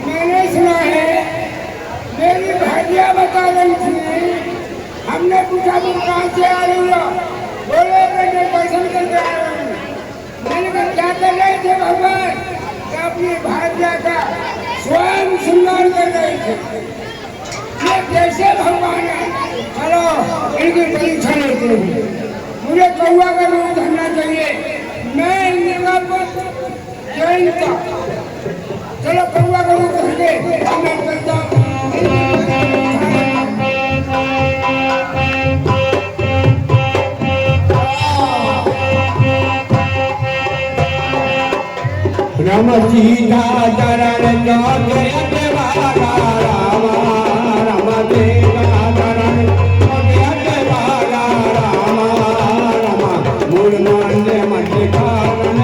मैंने सुना है, मेरी भाटिया बता रही थी, हमने पूछा तुम कहाँ से आ रही हो, बोले मैं दर्शन करके आ रहा हूँ। मैंने कहा क्या कर रहे थे भगवान? क्या अपनी भाटिया का स्वयं श्रृंगार कर रहे थे। ये कैसे भगवान है? चलो इनकी परीक्षा लेते हैं। मुझे कौआ का रूप धरना चाहिए, मैं इन जगह पर जयंता। चलो कौआ का रूप धर के मैं करता हूँ। राम सीता चरण जोगे देवारा राम राम सीता चरण जोगे देवारा राम राम मूल मान्य मध्य कारण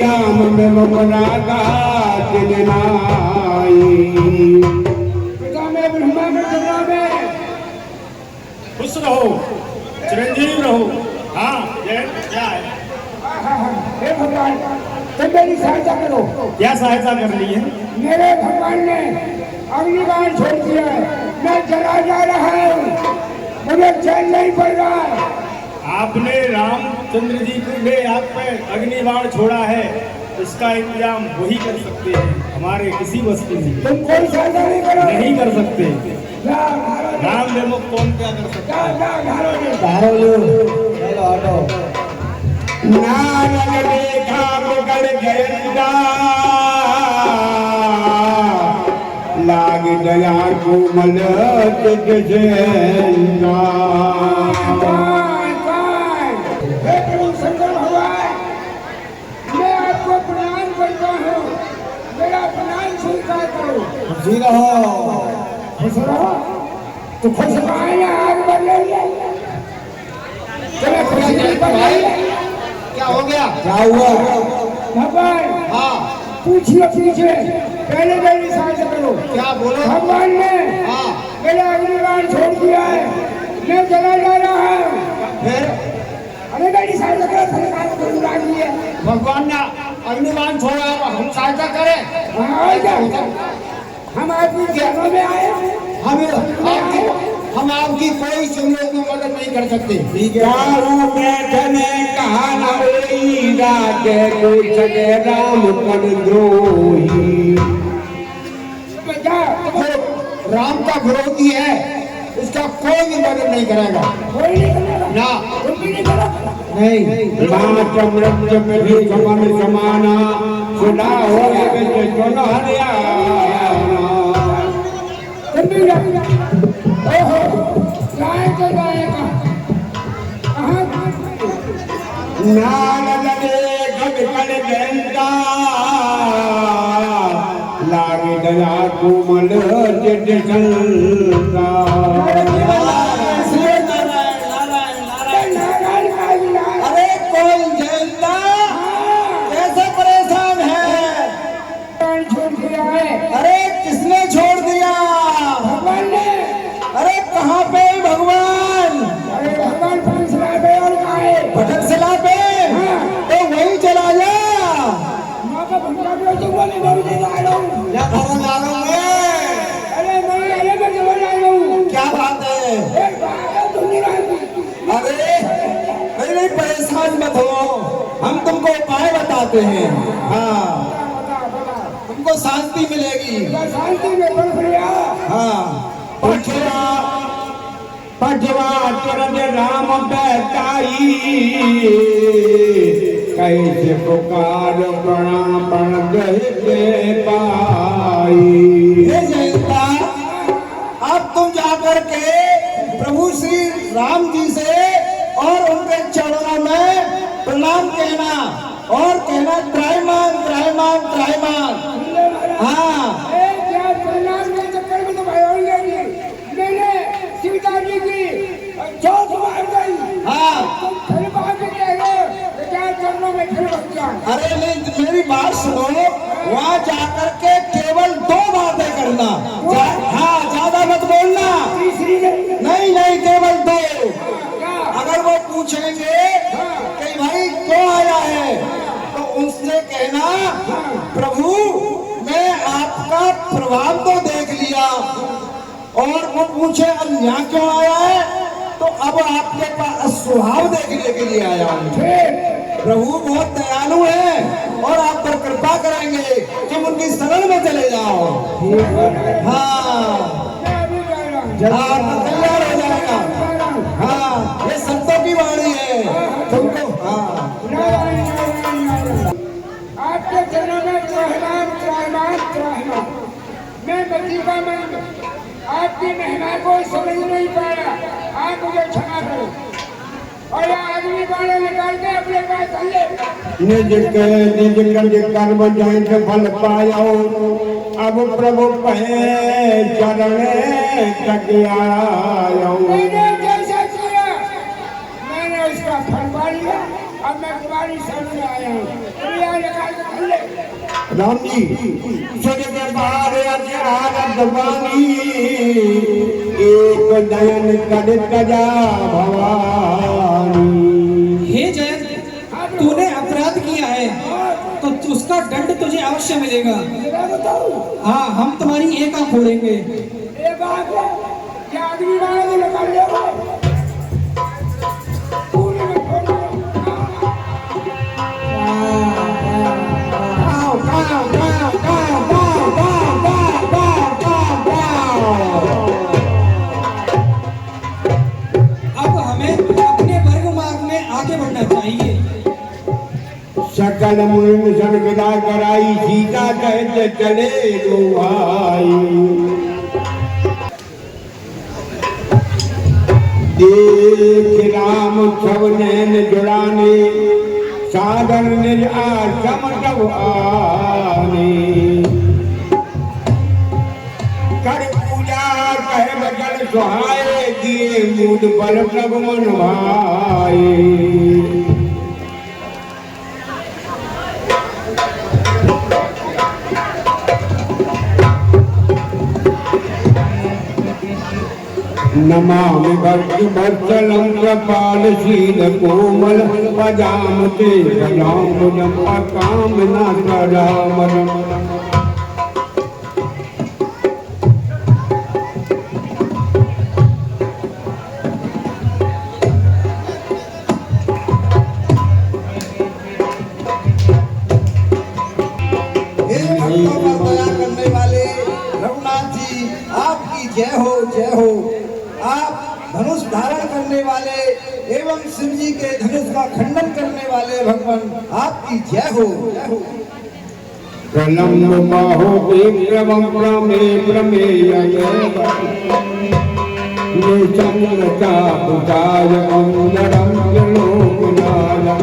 राम में ममरा गात जनाई पिता में ब्रह्मा में चंद्रमा में खुश रहो, चिरंजीव रहो। हाँ जय क्या है? हे भगवान, तुम मेरी सहायता करो। क्या सहायता करनी है? मेरे भगवान ने अग्निबाण छोड़ दिया है, मैं जला जा रहा हूँ, मुझे चैन नहीं पड़ रहा है। आपने रामचंद्र जी के आप पे अग्निबाण छोड़ा है, इसका इंतजाम वही कर सकते हैं, हमारे किसी वस्तु से तुम कोई सहायता नहीं करो। नहीं कर सकते। राम विमुख कौन क्या कर सकता है? नारद देखा मुगल गयंदा लाग दया कोमल जयंदा शंकर भगवान, मैं आपको प्रणाम करता हूँ, मेरा प्रणाम स्वीकार करो। खुशी रहो, खुश रहो तो खुश रहे ना, आग बढ़ रही है। चलो खुशी नहीं बढ़ रही है। क्या हो गया? क्या हुआ? भगवान हाँ पूछिए पीछे, पहले मेरी सहायता करो। क्या बोलो? भगवान ने हाँ मेरा अग्निबाण छोड़ दिया है, मैं जला जा रहा हूँ। फिर अरे मेरी सहायता करो, भगवान ने अग्निबाण छोड़ा, हम सहायता करें? हम आपकी चरणों में आए हैं। हम आपकी कोई संयोग में मदद नहीं कर सकते। बैठने कहा न होई राजे कोई सके राम पद द्रोही। राम का विरोधी है, इसका कोई भी मदद नहीं करेगा। कोई नहीं करेगा ना, तुम भी नहीं करोगे। नहीं। मात मृत्यु में भी समान समाना सुना हो सुनो हरियाणा। तुम भी ओहो गाय के गायका कहाँ नारद देख कल गंगा लागे दया कोमल जंगा। अरे कौन जयंता कैसे परेशान है? छोड़ दिया है अरे किसने छोड़ दिया? भगवान ने। अरे कहाँ पे भगवान? अरे भगवान फंसला पे और गाय भटकशिला पे। तो वही चला जा। माँ का भंडा भी तो वो नहीं बोल दे रहा हूँ। क्या खबर डालोगे? अरे मैं जवान आया हूँ। क्या बात है? एक बात है, तुम नहीं आए। अरे नहीं परेशान मत हो, हम तुमको उपाय बताते हैं। हाँ तुमको शांति मिलेगी। शांति में बढ़ गया। हाँ पठवा पठवा चरण राम बैठाई कैसे पुकार प्रणाम प्रण गए पाई। हे जयंता, अब तुम जाकर के प्रभु श्री राम जी से और उनके चरणों में प्रणाम कहना और कहना त्रायमान त्रायमान त्रायमान। हाँ क्या प्रणाम के चक्कर में तो भाई मैंने सीता जी की चौथ मार गई। हाँ तुम फिर बात कह रहे भगवान। अरे नहीं, मेरी बात सुनो, वहाँ जाकर के केवल 2 बातें करना। हाँ, ज्यादा मत बोलना। तीसरी नहीं। नहीं नहीं, केवल 2। क्या? अगर वो पूछेंगे कि भाई क्यों आया है, तो उनसे कहना प्रभु मैं आपका प्रभाव तो देख लिया, और वो पूछे अब यहाँ क्यों आया है, तो अब आपके पास स्वभाव देखने के लिए आया हूँ। प्रभु बहुत दयालु है और आप पर कृपा करेंगे, तुम उनकी शरण में चले जाओ। हाँ मैं अभी जा रहा हूँ। हाँ, तो तैयार हो जाएगा। हाँ, ये संतों की वाणी है तुमको। हाँ, नारायण नारायण नारायण। आपके चरणों में त्राहिमाम त्राहिमाम त्राहिमाम। मैं प्रतिभा में आपकी महिमा को समझ नहीं पाया, आप मुझे क्षमा करो। और यह आदमी बाणों निकाल के अपने पास ले। निज कर्म जैत फल पायो, अब प्रभु कहे चरण तक आयो। मैंने जैसा किया मैंने उसका फल पा लिया, अब मैं तुम्हारी शरण में आया हूँ। तुम यहाँ निकाल के ले। राम जी, स्वर्ग बार अचारत वाणी, एक नयन कर तजा भवानी। हे जयंत, तूने अपराध किया है तो उसका दंड तुझे अवश्य मिलेगा। जरा बताओ। हाँ, हम तुम्हारी एक आंख फोड़ेंगे। ये बात है, क्या आदमी बाणों को निकाल ले। पूरे में फोड़ दो। अब हमें अपने वर्ग मार्ग में आगे बढ़ना चाहिए। सकल मुनि सनगदा कराई, सीता कहते चले लो भाई। देख राम छव नैन जुड़ाने, सागर निज आश्रम तब आने। कर पूजा कह बचन सुहाए, दिए मूड बल प्रभु मन भाए। नमामि भक्ति वत्सलं कृपालशील कोमल, पजामते कलामुदं अकामना करामरम्। करने वाले रघुनाथ जी, आपकी जय हो जय हो। आप धनुष धारण करने वाले एवं शिव जी के धनुष का खंडन करने वाले भगवान, आपकी जय हो जय हो। प्रलम्ब बाहो विक्रमं प्रमे प्रमेय चंद्र चापुताय अंगरं त्रिलोकनाथं।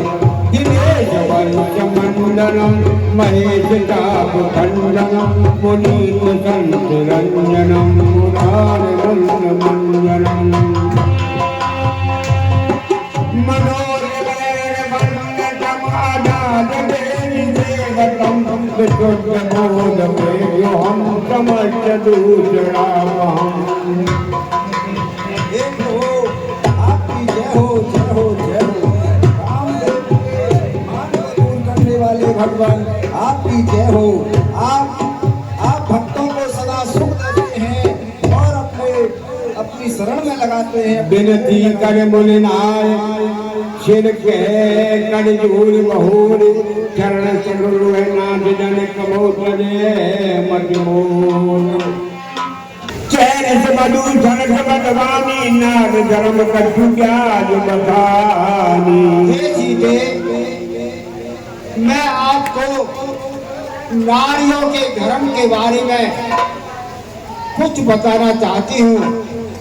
दिनेश वंश मंडलम महेश चाप खंडनम, पुनीत संत रंजनम मुरारनंद मंजनम। मनोरवैर वंदनम आदाद देवी देवतम, विशुद्ध बोध प्रेयो हम समस्त दूसरा हम। आपकी जय हो जय हो जय हो। वाले भगवान, आपकी जय हो। आप भक्तों को सदा सुख देते हैं और अपनी शरण में लगाते हैं। बिनती कर मुनि नाय, सिर के कर जूर बहूर, चरण चरण नाथ जन कबो तजे मजमूर। चैन से मधु झनक बदवानी, नाद धर्म कछु प्याज बखानी। हे सीते, मैं आपको नारियों के धर्म के बारे में कुछ बताना चाहती हूँ,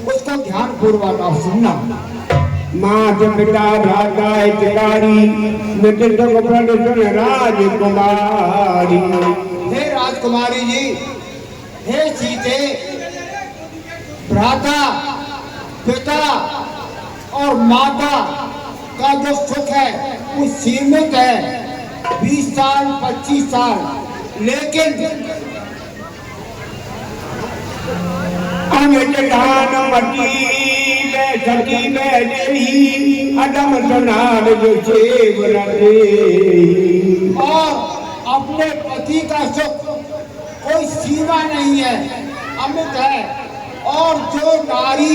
उसको ध्यान पूर्वक आप सुनना। मात पिता भ्राता हितकारी, मित्र राजकुमारी। हे राजकुमारी जी, हे सीते, भ्राता पिता और माता का जो सुख है वो सीमित है, 20 साल 25 साल, लेकिन अमित दान मटी में सकी में देही अदम सुनार जो सेव रहे। और अपने पति का सुख कोई सीमा नहीं है, अमित है। और जो नारी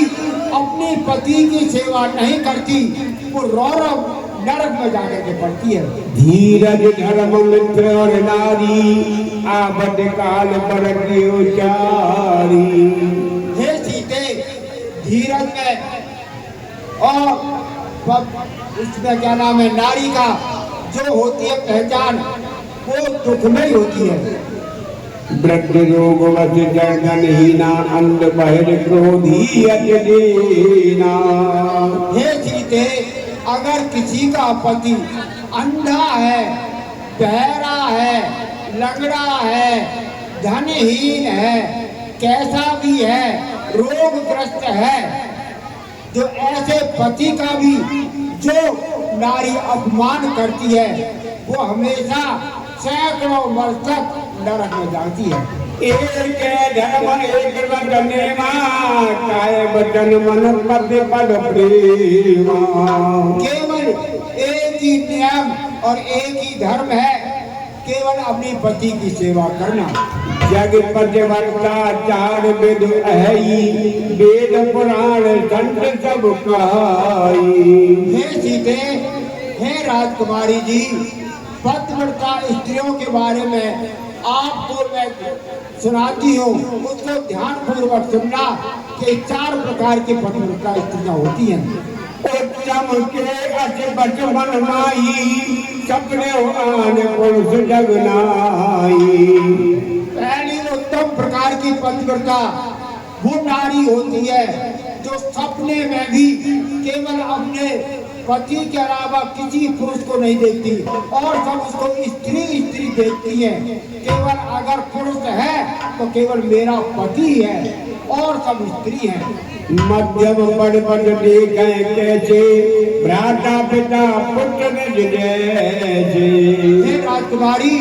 अपनी पति की सेवा नहीं करती वो रौरव नरक में जाकर के पड़ती है। धीरज धर्म मित्र और नारी आबद काल पर उचारी। हे सीते, धीरज में और इसमें क्या नाम है, नारी का जो होती है पहचान वो दुख में ही होती है। वृद्ध रोग वध गर्दन हीना अंध बहिर क्रोधी अजदेना। हे सीते, अगर किसी का पति अंधा है, बहरा है, लंगड़ा है, धनहीन है, कैसा भी है, रोगग्रस्त है, जो ऐसे पति का भी जो नारी अपमान करती है वो हमेशा सैकड़ों वर्ष तक नरक में जाती है। एक धर्म एक वचने मां काय वचन मन पद पद प्रेमा। केवल एक ही नियम और एक ही धर्म है, केवल अपनी पति की सेवा करना। जग पतिवर्ता चार वेद अहि वेद पुराण संत सब कहाई। हे सीते, हे राजकुमारी जी, पतिव्रता स्त्रियों के बारे में आपको मैं सुनाती हूँ, उसको ध्यान पूर्वक सुनना कि 4 प्रकार की पतिव्रता स्त्रियां होती हैं। उत्तम के अच बचपन माई सपने आने पुरुष जगनाई। पहली उत्तम प्रकार की पतिव्रता वो नारी होती है जो सपने में भी केवल अपने पति के अलावा किसी पुरुष को नहीं देखती और सब उसको स्त्री स्त्री देखती है। केवल अगर पुरुष है तो केवल मेरा पति है और सब स्त्री है। मध्यम पद पद देखे कैसे भ्राता पिता पुत्र जैसे। हे राजकुमारी,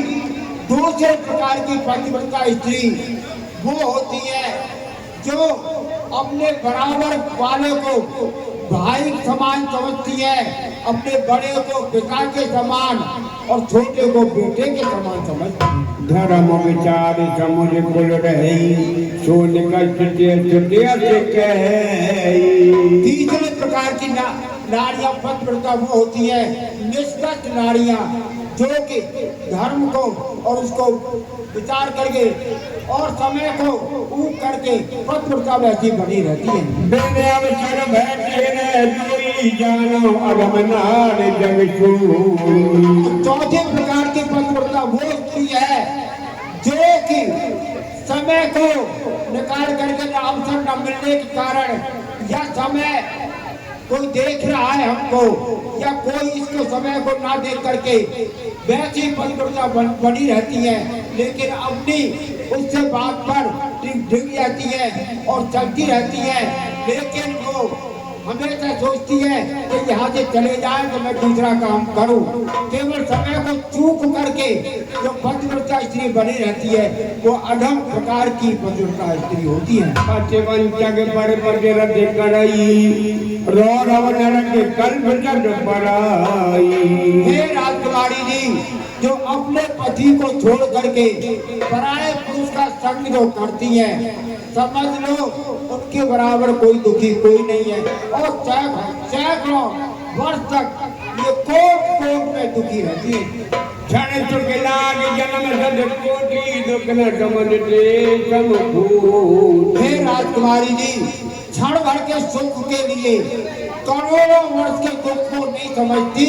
दूसरे प्रकार की पतिव्रता स्त्री वो होती है जो अपने बराबर वाले को भाई समान समझती है, अपने बड़े को पिता के समान और छोटे को बेटे के समान समझती है। धर्म विचार समुझ कुल रही सोन कष्ट तीसरे प्रकार की नारियां पतिव्रता वो होती है निष्कष्ट नारियां जो कि धर्म को और उसको विचार करके और समय को ऊप करके पतिव्रता वैसी बनी रहती है। बिन अवसर बैठे कोई जानो अगम नार जग छू। चौथे प्रकार की पतिव्रता वो स्त्री है जो कि समय को निकाल करके अवसर न मिलने के कारण या समय कोई देख रहा है हमको या कोई इसको समय को ना देख करके वैसी पतिव्रता बनी रहती है, लेकिन अपनी उससे बात पर टिक जाती है और चलती रहती है, लेकिन वो हमेशा सोचती है कि यहाँ से चले जाए तो मैं दूसरा काम करूं। केवल समय को चूक करके जो पतिव्रता स्त्री बनी रहती है वो अधम प्रकार की पतिव्रता स्त्री होती है। पतिवन जग पर रद करई रौरव नरक कल्प जग पराई। हे राजकुमारी जी, जो अपने पति को छोड़ करके पराये पुरुष का संग जो करती है, समझ लो उनके बराबर कोई दुखी कोई नहीं है और सैकड़ों वर्ष तक ये कोट में दुखी रहती है। क्षण चुक लाग जन्म सद कोटि दुख न समझते समूत। हे राजकुमारी जी, क्षण भर के सुख के लिए करोड़ों वर्ष के दुख को नहीं समझती,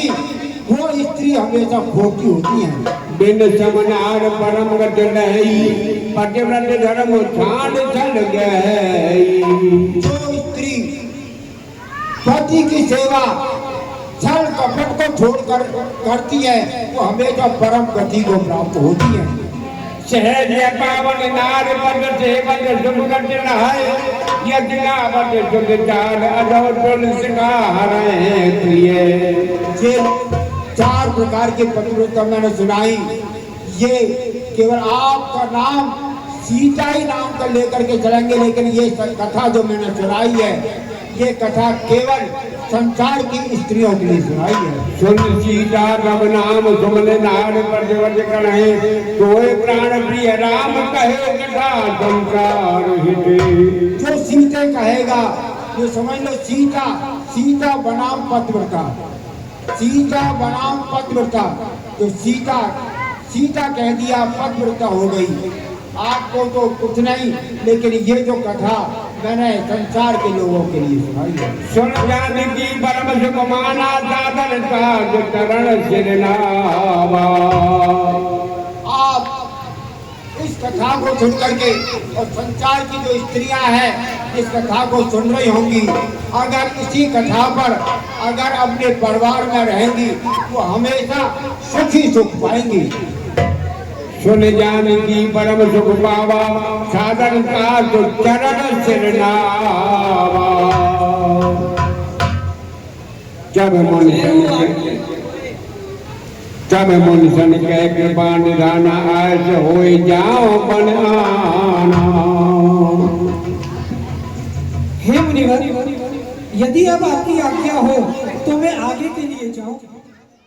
वो स्त्री हमेशा खोटी होती है। बिन समनार परम गत नहीं पतिव्रत धर्म छाड़ चल गई। जो स्त्री पति की सेवा छल कपट को छोड़कर करती है वो हमेशा परम गति को प्राप्त होती है। सहज पावन नार पद सेवन सुख गत रहाय यज्ञावत सुख चार अधो तुल सिंगार प्रिय। 4 प्रकार की पतिव्रता मैंने सुनाई। ये केवल आपका नाम सीता ही नाम का लेकर के चलेंगे, लेकिन ये कथा जो मैंने सुनाई है, ये कथा केवल संसार की स्त्रियों के लिए सुनाई है। सुन सीता रब नाम सुमन नार प्रतिवत कहे, तोय प्राण प्रिय राम कहे कथा संसार हिते। जो सीते कहेगा, ये समझ लो सीता, सीता बनाम पतिव्रता, सीता बनाम पतिव्रता। तो सीता, सीता कह दिया पतिव्रता हो गई। आपको तो कुछ नहीं, लेकिन ये जो कथा मैंने संसार के लोगों के लिए सुनाई है। सुन जानकी परम सुख माना, साधन साध चरण सिर नावा। आप इस कथा को सुन करके, और संसार की जो स्त्रियां हैं इस कथा को सुन रही होंगी, अगर इसी कथा पर अगर अपने परिवार में रहेंगी तो हमेशा सुख ही सुख पाएंगी। सुन जानकी परम सुख पावा, साधन का तो चरण सिर नावा। जब मन सन कह कृपा निधाना, ऐसे होए जाओ बन आना। हे मुनिवर, यदि अब आपकी आज्ञा हो तो मैं आगे के लिए जाऊं।